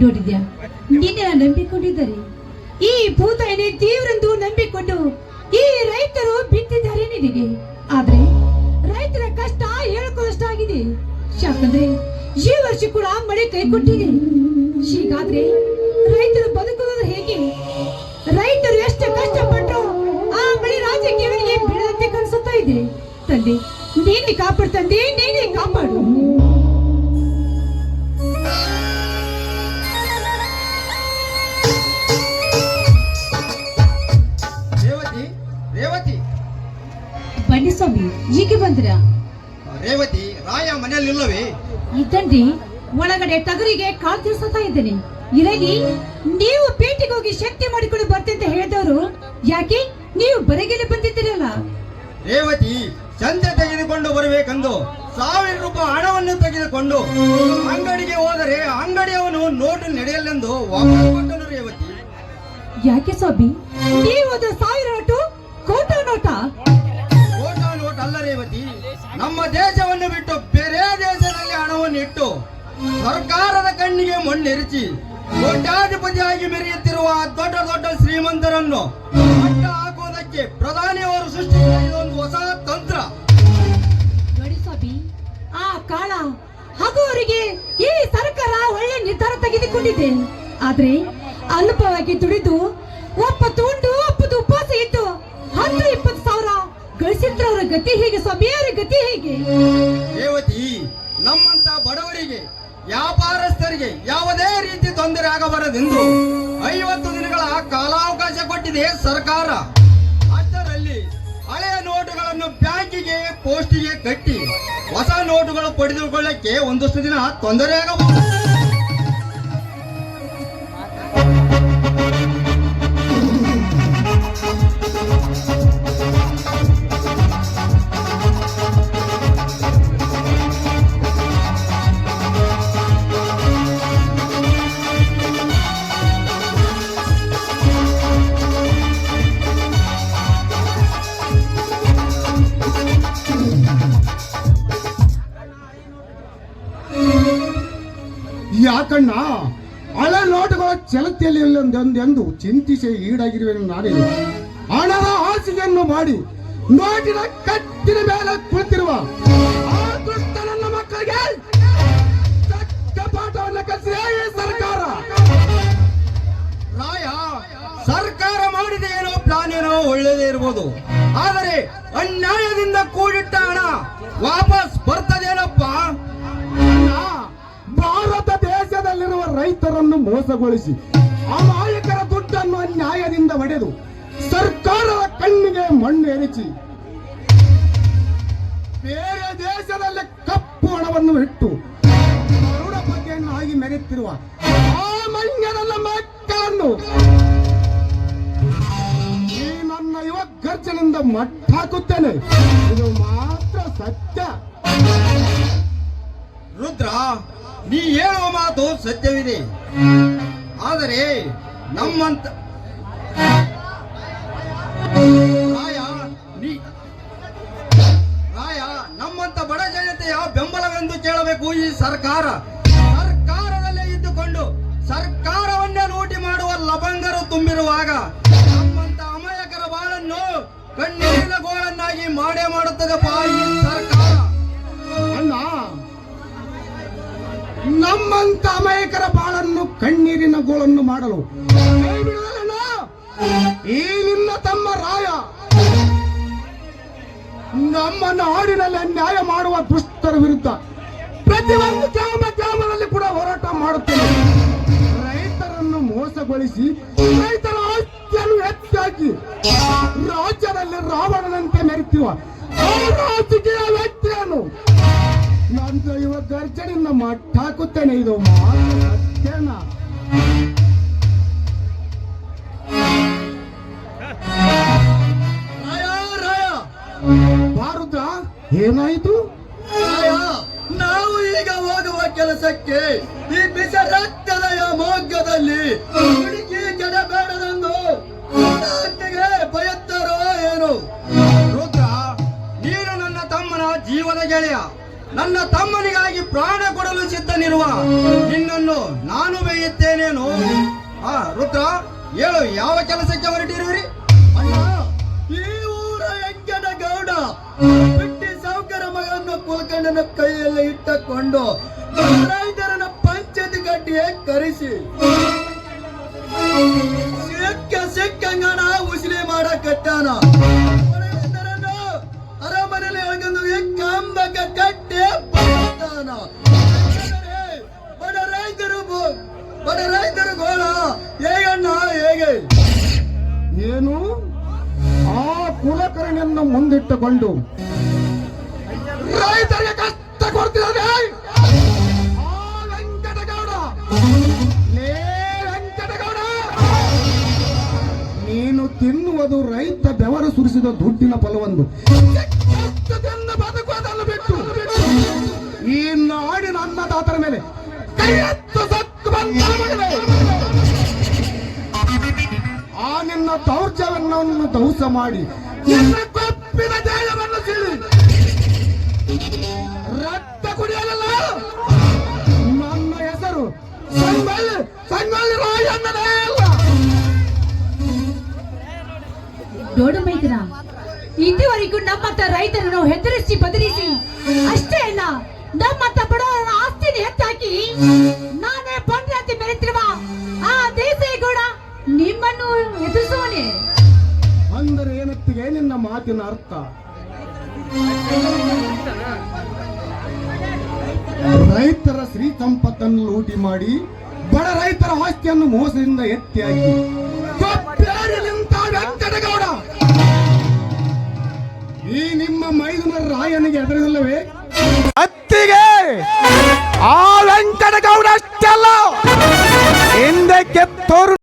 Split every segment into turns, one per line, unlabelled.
ನೋಡಿದ್ಯಾ, ನಿನ್ನ ನಂಬಿಕೊಂಡಿದ್ದಾರೆ. ಈ ಭೂತಾಯಿನೇ ದೇವರೆಂದು ನಂಬಿಕೊಂಡು ಈ ರೈತರು ಬಿತ್ತಿದ್ದಾರೆ ನಿನಗೆ. ಆದ್ರೆ ರೈತರ ಕಷ್ಟ ಹೇಳ್ಕೊಳ್ಳೋಷ್ಟಾಗಿದೆ. ಯಾಕಂದ್ರೆ ಈ ವರ್ಷ ಕೂಡ ಮಳೆ ಕೈ ಕೊಟ್ಟಿದೆ. ಹೀಗಾದ್ರೆ ರೈತರು ಬದುಕುವುದು ಹೇಗೆ? ರೈತರು ಎಷ್ಟು ಕಷ್ಟಪಟ್ಟರು ಆ ಮಳೆ ರಾಜ್ಯಕ್ಕೆ ಇವರಿಗೆ ಬೀಳದಂತೆ ಕನ್ಸುತ್ತಾ ಇದೆ. ತಂದೆ, ನೀನೆ ಕಾಪಾಡು ತಂದೆ, ನೀನೆ ಕಾಪಾಡು. ಬನ್ನಿ ಸ್ವಾಮಿ, ಹೀಗೆ ಬಂದ್ರ?
ರೇವತಿ, ರಾಯ ಮನೆಯಲ್ಲಿಲ್ಲವೇ?
ಇದ್ದಂಡಿ ಒಳಗಡೆ ಟಗರಿಗೆ ಕಾಲ್ ತಿರ್ಸತಾ ಇದ್ದೇನೆ. ಇರಲಿ, ನೀವು ಪೇಟೆಗೆ ಹೋಗಿ ಶಕ್ತಿ ಮಾಡಿಕೊಂಡು ಬರ್ತಂತ ಹೇಳಿದವರು ಯಾಕೆ ನೀವು ಬರಗೆಲೆ ಬಂದಿದ್ದೀರಲ್ಲ?
ರೇವತಿ, ಚಂದ ತೆಗೆದುಕೊಂಡು ಬರಬೇಕೆಂದು 1000 ರೂಪಾಯಿ ಹಣವನ್ನು ತೆಗೆದುಕೊಂಡು ಅಂಗಡಿಗೆ ಹೋದರೆ ಅಂಗಡಿಯವನು ನೋಟು ನಡೆಯಲೆಂದು ವಾಪಸ್ ಕೊಟ್ಟನು. ರೇವತಿ,
ಯಾಕೆ ಸ್ವಾಮಿ, ನೀವು 1000 ನೋಟು ಕೋಟಾ ನೋಟ?
ಕೋಟಾ ನೋಟ್ ಅಲ್ಲ ರೇವತಿ, ನಮ್ಮ ದೇಶವನ್ನು ಬಿಟ್ಟು ಬೇರೆ ದೇಶದಲ್ಲಿ ಹಣವನ್ನು ಇಟ್ಟು ಸರ್ಕಾರದ ಕಣ್ಣಿಗೆ ಮಣ್ಣೆರಚಿ ಕೋಟ್ಯಾಧಿಪತಿಯಾಗಿ ಮೆರೆಯುತ್ತಿರುವ ದೊಡ್ಡ ದೊಡ್ಡ ಶ್ರೀಮಂತರನ್ನು ಮಟ್ಟ ಹಾಕುವುದಕ್ಕೆ ಪ್ರಧಾನಿಯವರು ಸೃಷ್ಟಿಸಿದ ಒಂದು ಹೊಸ ತಂತ್ರ.
ನೋಡಿ ಸ್ವಾಮಿ, ಆ ಕಾಳ ಹಾಗೂ ಅವರಿಗೆ ಈ ಸರ್ಕಾರ ಒಳ್ಳೆ ನಿರ್ಧಾರ ತೆಗೆದುಕೊಂಡಿದೆ. ಆದ್ರೆ ಅಲ್ಪವಾಗಿ ದುಡಿದು ಒಪ್ಪತ್ತು ಉಂಡು ಒಪ್ಪತ್ತು ಉಪವಾಸ ಇದ್ದು 10-20 ಸಾವಿರ ಗಳಿಸಿದ್ರೆ ಅವರ ಗತಿ ಹೇಗೆ ಸ್ವಾಮಿ? ಅವರ ಗತಿ ಹೇಗೆ?
ರೇವತಿ, ನಮ್ಮಂತ ಬಡವರಿಗೆ ವ್ಯಾಪಾರಸ್ಥರಿಗೆ ಯಾವುದೇ ರೀತಿ ತೊಂದರೆ ಆಗಬಾರದೆಂದು 50 ದಿನಗಳ ಕಾಲಾವಕಾಶ ಕೊಟ್ಟಿದೆ ಸರ್ಕಾರ. ಅಷ್ಟರಲ್ಲಿ ಹಳೆಯ ನೋಟುಗಳನ್ನು ಬ್ಯಾಂಕಿಗೆ ಪೋಸ್ಟಿಗೆ ಕಟ್ಟಿ ಹೊಸ ನೋಟುಗಳು ಪಡೆದುಕೊಳ್ಳಕ್ಕೆ ಒಂದಷ್ಟು ದಿನ ತೊಂದರೆ ಆಗಬಹುದು.
ಯಾಕಣ್ಣ ಹಳೆ ನೋಟುಗಳ ಚಲತೆಯಲ್ಲಿ ಎಂದು ಚಿಂತಿಸಿ ಈಡಾಗಿರುವೆನು ನಾನೇ. ಹಣದ ಹಾಸಿಗೆಯನ್ನು ಮಾಡಿ ನೋಟಿನ ಕಟ್ಟಿನ ಮೇಲೆ ಕುಳಿತಿರುವ ಆ ದುಷ್ಟ ನನ್ನ ಮಕ್ಕಳಿಗೆ ತಕ್ಕ ಪಾಠವನ್ನು ಕಲಿಸಿದೆ ಈ ಸರ್ಕಾರ.
ರಾಯ, ಸರ್ಕಾರ ಮಾಡಿದ ಏನೋ ಪ್ಲಾನ್ ಏನೋ ಒಳ್ಳೆಯದೇ ಇರ್ಬೋದು, ಆದರೆ ಅನ್ಯಾಯದಿಂದ ಕೂಡಿಟ್ಟ ಹಣ ವಾಪಸ್ ಬರ್ತದೇನಪ್ಪ?
ಭಾರತ ದೇಶದಲ್ಲಿರುವ ರೈತರನ್ನು ಮೋಸಗೊಳಿಸಿ ಅಮಾಯಕರ ದುಡ್ಡನ್ನು ಅನ್ಯಾಯದಿಂದ ಒಡೆದು ಸರ್ಕಾರದ ಕಣ್ಣಿಗೆ ಮಣ್ಣು ಎರಚಿ ಬೇರೆ ದೇಶದಲ್ಲಿ ಕಪ್ಪು ಹಣವನ್ನು ಇಟ್ಟು ಕರುಣಪತಿಯನ್ನಾಗಿ ಮೆರೆಯುತ್ತಿರುವ ಆ ಮನ್ಯರಲ್ಲ ಮಕ್ಕಳನ್ನು ಈ ನನ್ನ ಯುವ ಗರ್ಜನಿಂದ ಮಟ್ಟ ಹಾಕುತ್ತೇನೆ. ಇದು ಮಾತ್ರ ಸತ್ಯ.
ರುದ್ರ, ನೀ ಹೇಳುವ ಮಾತು ಸತ್ಯವಿದೆ, ಆದರೆ ನಮ್ಮಂತ ರಾಯ ನಮ್ಮಂತ ಬಡ ಜನತೆಯ ಬೆಂಬಲವೆಂದು ಕೇಳಬೇಕು ಈ ಸರ್ಕಾರ. ಸರ್ಕಾರದಲ್ಲೇ ಇದ್ದುಕೊಂಡು ಸರ್ಕಾರವನ್ನೇ ಲೂಟಿ ಮಾಡುವ ಲಬಂಗರು ತುಂಬಿರುವಾಗ ನಮ್ಮಂತ ಅಮಾಯಕರ ಬಾಳನ್ನು ಕಣ್ಣೀರಿನ ಗೋಳನ್ನಾಗಿ ಮಾಡೇ ಮಾಡುತ್ತದಪ್ಪ ಈ ಸರ್ಕಾರ.
ಅಣ್ಣ, ನಮ್ಮಂತ ಅಮಾಯಕರ ಬಾಳನ್ನು ಕಣ್ಣೀರಿನ ಗೋಳನ್ನು ಮಾಡಲು ಕೈ ಬಿಡುವುದಿಲ್ಲ. ಈ ನಿನ್ನ ತಮ್ಮ ರಾಯ ನಮ್ಮ ನಾಡಿನಲ್ಲಿ ಅನ್ಯಾಯ ಮಾಡುವ ದುಷ್ಟರ ವಿರುದ್ಧ ಪ್ರತಿಯೊಂದು ಗ್ರಾಮದಲ್ಲಿ ಕೂಡ ಹೋರಾಟ ಮಾಡುತ್ತೇನೆ. ರೈತರನ್ನು ಮೋಸಗೊಳಿಸಿ ರೈತರ ಆಸ್ತಿಯನ್ನು ಹೆಚ್ಚಾಕಿ ರಾಜ್ಯದಲ್ಲಿ ರಾವಣನಂತೆ ಮೆರೆಯುವ ಆ ರಾಜಕೀಯ ವ್ಯಕ್ತಿಯನ್ನು ನಾನು ಇವ ಗರ್ಜನಿಂದ ಮಟ್ಟ ಹಾಕುತ್ತೇನೆ. ಇದು ಮಾತ್ರ ಸತ್ಯನ. ಭಾರತ ಏನಾಯಿತು?
ನಾವು ಈಗ ಹೋಗುವ ಕೆಲಸಕ್ಕೆ ಈ ಬಿಸ ರಕ್ತದ ಮೋಗ್ಗದಲ್ಲಿ ಹುಡುಕಿ ಕೆಡಬೇಡದೆಂದು ಬಯತ್ತಾರೋ ಏನು? ರುದ್ರ, ನೀನು ನನ್ನ ತಮ್ಮನ ಜೀವನ ಗೆಳೆಯ, ನನ್ನ ತಮ್ಮನಿಗಾಗಿ ಪ್ರಾಣ ಕೊಡಲು ಸಿದ್ಧನಿರುವ ನಿನ್ನನ್ನು ನಾನು ಬೇಯುತ್ತೇನೇನು? ರುದ್ರ, ಹೇಳು, ಯಾವ ಕೆಲಸಕ್ಕೆ ಹೊರಟಿರುವಿರಿ?
ಅಣ್ಣ, ಈ ಊರ ಎಂಕನ ಗೌಡ ಬಿಟ್ಟಿ ಸಾವುಕಾರ ಮಗನ ಕುಲಕಂಡನ ಕೈಯಲ್ಲಿ ಇಟ್ಟುಕೊಂಡು ರೈತರನ್ನ ಪಂಚಾಯತ್ ಗಡ್ಡಿಗೆ ಕರೆಸಿ ಸಿಕ್ಕಂಗಣ ಉಸಿಲಿ ಮಾಡಕತ್ತಾನ. ಅರಮನೆಯಲ್ಲಿ ಎಳ್ಕೊಂಡು ಕಂಬಕ್ಕೆ ಕಟ್ಟಿ ಬರ್ತಾನ. ಬಡ ರೈತರು ಗೋಳ ಹೇಗಣ್ಣ ಹೇಗೆ?
ಏನು? ಆ ಕುಲಕರ್ಣಿಯನ್ನು ಮುಂದಿಟ್ಟುಕೊಂಡು ರೈತರಿಗೆ ಕಷ್ಟ ಕೊಡ್ತಿದ್ದಾನೆ ಆ ವೆಂಕಟಗೌಡ. ಲೇ ವೆಂಕಟಗೌಡ, ನೀನು ತಿನ್ನುವುದು ರೈತ ಬೆವರು ಸುರಿಸಿದ ದುಡ್ಡಿನ ಫಲವೊಂದು ಬದುಕುವುದನ್ನು ಬಿಟ್ಟು ಈ ನಾಡಿನ ಅನ್ನದಾತರ ಮೇಲೆ ಕೈ ಎತ್ತು ಸತ್ತು ಬಂದ ಆ ನಿನ್ನ ದೌರ್ಜನ್ಯವನ್ನು ಧ್ವಂಸ ಮಾಡಿ ನಿನ್ನ ಕೊಪ್ಪಿನ ದೇಹವನ್ನು ಸಿಳಿ
ನಮ್ಮಂತ ರೈತರನ್ನು ಹೆದರಿಸಿ ಬದಲಿಸಿ ಅಷ್ಟೇ ಅಲ್ಲ ನಮ್ಮಂತ ಬಡವರ ಆಸ್ತಿನ ಎತ್ತಾಕಿ ನಾನೇ ಬಂದ್ರೆ ಅಂತ ಮೆರೆತಿರುವ ಆ ದೇಸೇಗೌಡ ನಿಮ್ಮನ್ನು ಎದುರಿಸುವನೆ.
ಅಂದರೆ ಏನತ್ತಿಗೆ ನಿನ್ನ ಮಾತಿನ ಅರ್ಥ? ರೈತರ ಶ್ರೀ ಸಂಪತ್ತನ್ನು ಲೂಟಿ ಮಾಡಿ ಬಡ ರೈತರ ಆಸ್ತಿಯನ್ನು ಮೋಸದಿಂದ ಎತ್ತಿ ಹಾಕಿ ಕೊಪ್ಪೇರಿ ನಿಂತ ವೆಂಕಟಗೌಡ ಈ ನಿಮ್ಮ ಮೈದುನ ರಾಯನಿಗೆ ಎದುರಿಲ್ಲವೇ? ಅತ್ತಿಗೆ ಆ ವೆಂಕಟಗೌಡ ಅಷ್ಟಲ್ಲ, ಹಿಂದಕ್ಕೆ ತೋರು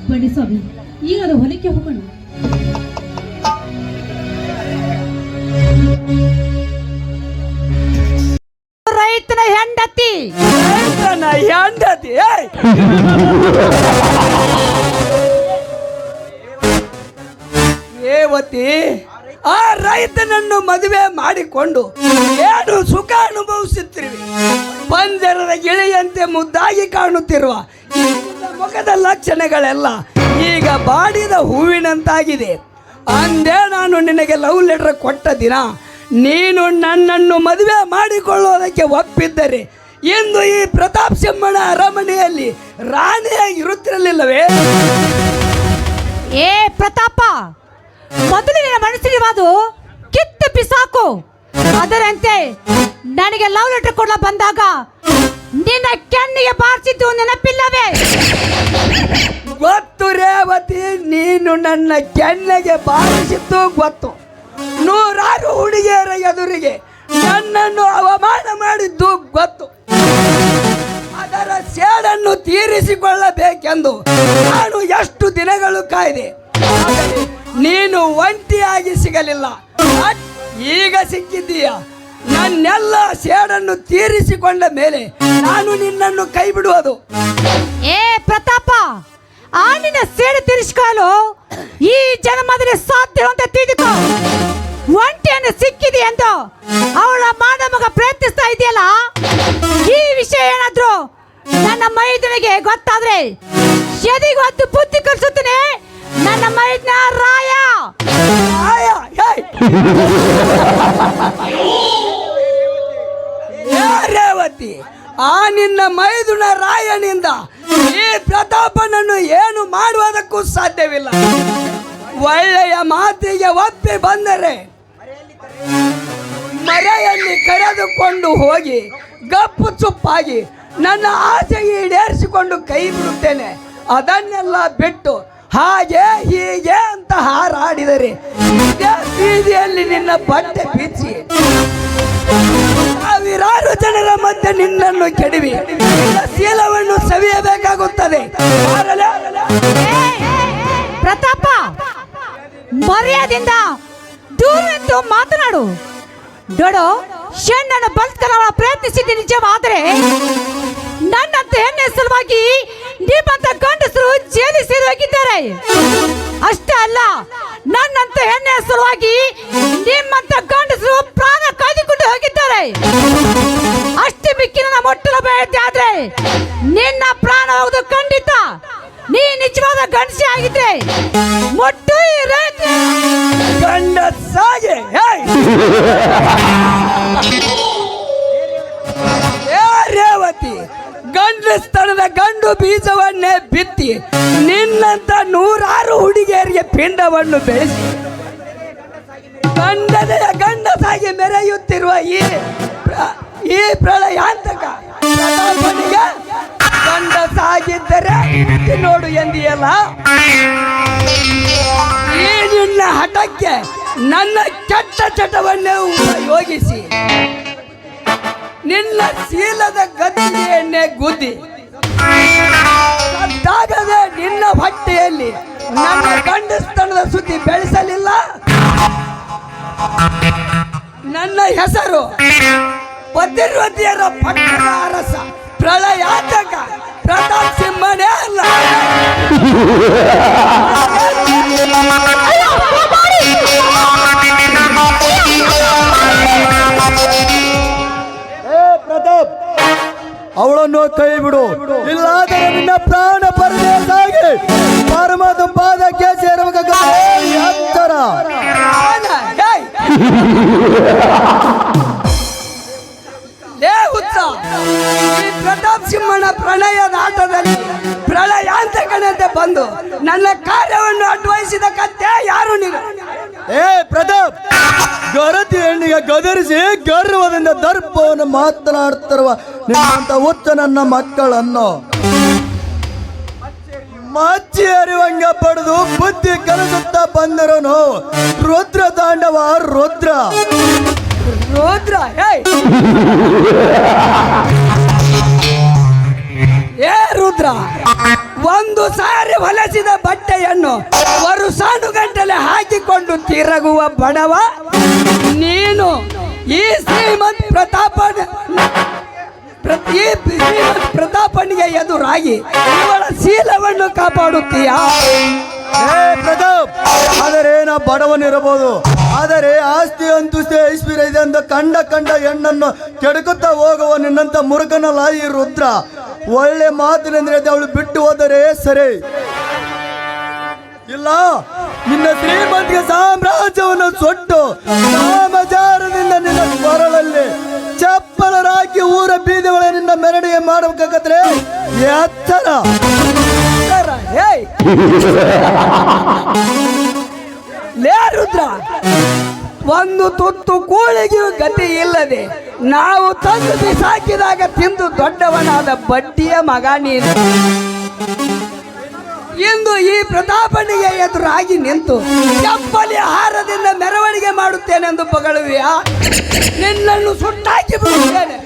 ಬನ್ನಿ ಸ್ವಾಮಿ, ಈಗ ಅದು ಹೊಲಕ್ಕೆ ಹೋಗೋಣ. ರೈತನ ಹೆಂಡತಿ
ರೇವತಿ, ಆ ರೈತನನ್ನು ಮದುವೆ ಮಾಡಿಕೊಂಡು ಏನು ಸುಖ ಅನುಭವಿಸುತ್ತಿರುವೆ. ಪಂಜರದ ಗಿಳಿಯಂತೆ ಮುದ್ದಾಗಿ ಕಾಣುತ್ತಿರುವ ಈ ಮುಖದ ಲಕ್ಷಣಗಳೆಲ್ಲ ಈಗ ಬಾಡಿದ ಹೂವಿನಂತಾಗಿದೆ. ಅಂದೇ ನಾನು ನಿನಗೆ ಲವ್ ಲೆಟರ್ ಕೊಟ್ಟ ದಿನ ನೀನು ನನ್ನನ್ನು ಮದುವೆ ಮಾಡಿಕೊಳ್ಳೋದಕ್ಕೆ ಒಪ್ಪಿದ್ದರೆ ಇಂದು ಈ ಪ್ರತಾಪ್ ಸಿಂಹನ ಅರಮನೆಯಲ್ಲಿ ರಾಣಿಯಾಗಿ ಇರುತ್ತಿರಲಿಲ್ಲವೇ?
ಏ ಪ್ರತಾಪ, ಮೊದಲಿನ ಮನಸ್ಸಿರುವುದು ಕಿತ್ತು ಬಿಸಾಕು. ಅದರಂತೆ ನನಗೆ ಲವ್ ಲೆಟರ್ ಕೊಡಲು ಬಂದಾಗ ನಿನ್ನ ಕೆನ್ನಿಗೆ ಬಾರಿಸಿದ್ದು ನೆನಪಿಲ್ಲವೇ?
ಗೊತ್ತು ರೇವತಿ, ನೀನು ನನ್ನ ಕೆನ್ನೆಗೆ ಬಾರಿಸಿದ್ದು ಗೊತ್ತು. ನೂರಾರು ಹುಡುಗಿಯರ ಎದುರಿಗೆ ನನ್ನನ್ನು ಅವಮಾನ ಮಾಡಿದ್ದು ಗೊತ್ತು. ಅದರ ಸೇಡನ್ನು ತೀರಿಸಿಕೊಳ್ಳಬೇಕೆಂದು ನಾನು ಎಷ್ಟು ದಿನಗಳು ಕಾಯ್ದೆ. ಆದರೆ ನೀನು ಒಂಟಿಯಾಗಿ ಸಿಗಲಿಲ್ಲ, ಈಗ ಸಿಕ್ಕಿದ್ದೀಯ. ನನ್ನೆಲ್ಲ ಸೇಡನ್ನು ತೀರಿಸಿಕೊಂಡ ಮೇಲೆ ನಾನು ನಿನ್ನನ್ನು ಕೈ ಬಿಡುವುದು.
ಏ ಪ್ರತಾಪ, ಆ ನಿನ್ನ ಸೇಡು ತೀರಿಸಿಕೊಳ್ಳಲು ಈ ಜನ್ಮದಲ್ಲಿ ಸಾಧ್ಯ ಅಂತ ತಿಳಿದುಕೋ. ಒಂಟಿಯನ್ನು ಸಿಕ್ಕಿದೆ ಎಂದು ಅವಳ ಮಾನಮಗ ಪ್ರಯತ್ನಿಸ್ತಾ ಇದೆಯಲ್ಲ, ಈ ವಿಷಯ ಏನಾದ್ರು ನನ್ನ ಮೈದನಿಗೆ ಗೊತ್ತಾದ್ರೆ ಎದಿಗೆ ಹೊತ್ತು ಬುದ್ಧಿ ಕಲಿಸುತ್ತೇನೆ. ನನ್ನ ಮೈದನ ರಾಯ.
ರೇವತಿ, ಆ ನಿನ್ನ ಮೈದುನ ರಾಯನಿಂದ ಈ ಪ್ರತಾಪನನ್ನು ಏನು ಮಾಡುವುದಕ್ಕೂ ಸಾಧ್ಯವಿಲ್ಲ. ಒಳ್ಳೆಯ ಮಾತಿಗೆ ಒಪ್ಪಿ ಬಂದರೆ ಮರೆಯಲ್ಲಿ ಕರೆದುಕೊಂಡು ಹೋಗಿ ಗಪ್ಪು ಚುಪ್ಪಾಗಿ ನನ್ನ ಆಸೆಗೆ ಈಡೇರಿಸಿಕೊಂಡು ಕೈ ಬಿಡುತ್ತೇನೆ. ಅದನ್ನೆಲ್ಲ ಬಿಟ್ಟು ಹಾಗೆ ಹೀಗೆ ಅಂತ ಹಾರಾಡಿದರೆ ಬೀದಿಯಲ್ಲಿ ನಿನ್ನ ಬಟ್ಟೆ ಬಿಚ್ಚಿ ಸಾವಿರಾರು ಜನರ ಮಧ್ಯೆ ನಿನ್ನನ್ನು ಕೆಡವಿ ಶೀಲವನ್ನು ಸವಿಯಬೇಕಾಗುತ್ತದೆ.
ಪ್ರತಾಪ, ಮರ್ಯಾದಿಂದ ದೂರ ಮಾತನಾಡು. ನೋಡು, ಶಣ್ಣನ್ನು ಬಲ್ಸ್ಕರ ಪ್ರಯತ್ನಿಸಿದ್ದು ನಿಜವಾದರೆ ನನ್ನಂತ ಹೆಣ್ಣೆ ಸಲುವಾಗಿ ನಿಮ್ಮಂತ ಗಂಡಸರು ಜೈಲಿ ಸೇರಿ ಹೋಗಿದ್ದಾರೆ. ಅಷ್ಟೇ ಅಲ್ಲ, ನನ್ನಂತ ಹೆಣ್ಣೆ ಸಲುವಾಗಿ ನಿಮ್ಮಂತ ಗಂಡಸರು ಪ್ರಾಣ ಕಾಯ್ದುಕೊಂಡು ಹೋಗಿದ್ದಾರೆ. ಅಷ್ಟೇ ಮಿಕ್ಕಿ ನನ್ನ ಮೊಟ್ಟಲ ಬಯತೆ ಆದ್ರೆ ನಿನ್ನ ಪ್ರಾಣ ಹೋಗುದು ಖಂಡಿತ. ನೀ ನಿಜವಾದ ಗಂಡಸಿ ಆಗಿದ್ರೆ ಮೊಟ್ಟು
ಗಂಡಸಾಗೆ ರೇವತಿ, ಗಂಡಸ್ತನದ ಗಂಡು ಬೀಜವನ್ನೇ ಬಿತ್ತಿ ನಿನ್ನಂತ ನೂರಾರು ಹುಡುಗಿಯರಿಗೆ ಪಿಂಡವನ್ನು ಬೆಳೆಸಿ ಗಂಡಸಾಗಿ ಮೆರೆಯುತ್ತಿರುವ ಈ ಪ್ರಳಯಾಂತಕ ಪ್ರತಾಪನಿಗೆ ಗಂಡಸಾಗಿದ್ದರೆ ನೋಡು ಎಂದಿಯಲ್ಲ. ಈ ನಿನ್ನ ಹಠಕ್ಕೆ ನನ್ನ ಕೆಟ್ಟ ಚಟವನ್ನೇ ಉಪಯೋಗಿಸಿ ನಿನ್ನ ಶೀಲದ ಗದ್ದಿಗೆಯನ್ನೇ ಗುದ್ದಿ ಸದ್ದಾಗದೆ ನಿನ್ನ ಹೊಟ್ಟೆಯಲ್ಲಿ ನನ್ನ ಗಂಡಸ್ತನದ ಸುದ್ದಿ ಬೆಳೆಸಲಿಲ್ಲ. ನನ್ನ ಹೆಸರು ಪತಿರ್ವತಿಯರ ಪಟ್ಟದ ಅರಸ ಪ್ರಳಯಾತಕ ಪ್ರತಾಪ್ ಸಿಂಹನೇ ಅಲ್ಲ.
ಅಯ್ಯೋ,
ಅವಳನ್ನು ಕೈ ಬಿಡು, ಇಲ್ಲಾದರೆ ನಿನ್ನ ಪ್ರಾಣ ಪರದೇಸಾಗಿ ಪರಮಾತ್ಮ ಪಾದಕ್ಕೆ ಸೇರಬೇಕಾಗುತ್ತೆ ಎತ್ತರ.
ಏಯ್! ಲೇ ಹುಚ್ಚ, ಈ ಪ್ರತಾಪ್ ಸಿಂಹನ ಪ್ರಣಯದ ಆಟದಲ್ಲಿ ಪ್ರಳಯಾಂತಕನಂತೆ ಬಂದು ನನ್ನ ಕಾರ್ಯವನ್ನು ಅಡ್ವಯಿಸಿದ ಕತ್ತೆ ಯಾರು ನೀನು?
ಏ ಪ್ರತಾಪ್, ಗರತಿ ಹೆಣ್ಣಿಗೆ ಗದರಿಸಿ ಗರ್ವದಿಂದ ದರ್ಪವನ್ನು ಮಾತನಾಡುತ್ತಿರುವ ನಿನ್ನಂತ ಹುಚ್ಚ ನನ್ನ ಮಕ್ಕಳನ್ನು ಮಚ್ಚಿ ಅರಿವಂಗ ಪಡೆದು ಬುದ್ಧಿ ಕಲಿಸುತ್ತಾ ಬಂದರನು ರುದ್ರ ತಾಂಡವ ರುದ್ರ.
ರುದ್ರ, ಏ ರುದ್ರ, ಒಂದು ಸಾರಿ ಹೊಲಸಿದ ಬಟ್ಟೆಯನ್ನು ವರುಷಾನುಗಂಟಲೆ ಹಾಕಿಕೊಂಡು ತಿರುಗುವ ಬಡವ ನೀನು. ಈ ಶ್ರೀಮಂತ್ ಪ್ರತಾಪನಿಗೆ ಎದುರಾಗಿ ಇವಳ ಶೀಲವನ್ನು ಕಾಪಾಡುತ್ತೀಯಾ?
ಏ ಪ್ರತಾಪ್, ಆದರೆ ನಾ ಬಡವನಿರಬಹುದು, ಆದರೆ ಆಸ್ತಿ ಅಂತಸ್ತಿ ಐಶ್ವರ್ಯ ಇದೆ ಅಂತ ಕಂಡ ಹೆಣ್ಣನ್ನು ಕೆಡಕುತ್ತಾ ಹೋಗುವ ನಿನ್ನಂತ ಮುರುಗನಲ್ಲ ಈ ರುದ್ರ. ಒಳ್ಳೆ ಮಾತಿನೆಂದ್ರೆ ಅವಳು ಬಿಟ್ಟು ಹೋದರೆ ಸರಿ, ಇಲ್ಲ ನಿನ್ನ ಶ್ರೀಮಂತಿಗೆ ಸಾಮ್ರಾಜ್ಯವನ್ನು ಸೊಟ್ಟು ಸಾಮಚಾರದಿಂದ ನಿನ್ನ ಕೊರಳಲ್ಲಿ ಚಪ್ಪಲರಾಕಿ ಊರ ಬೀದಿ ಒಳಗೆ ನಿನ್ನ ಮೆರವಣಿಗೆ ಮಾಡಬೇಕಾದ್ರೆ ಎತ್ತರ.
ಏಯ್! ಲೇ ರುದ್ರ, ಒಂದು ತುತ್ತು ಕೂಳಿಗೂ ಗತಿ ಇಲ್ಲದೆ ನಾವು ತಂದು ಬಿಸಾಕಿದಾಗ ತಿಂದು ದೊಡ್ಡವನಾದ ಬಡ್ಡಿಯ ಮಗ ನೀನು. ಇಂದು ಈ ಪ್ರತಾಪನಿಗೆ ಎದುರಾಗಿ ನಿಂತು ಚಪ್ಪಲಿ ಹಾರದಿಂದ ಮೆರವಣಿಗೆ ಮಾಡುತ್ತೇನೆಂದು ಪಗಳುವಿಯಾ? ನಿನ್ನನ್ನು ಸುಟ್ಟಾಕಿ ಬಿಡುತ್ತೇನೆ.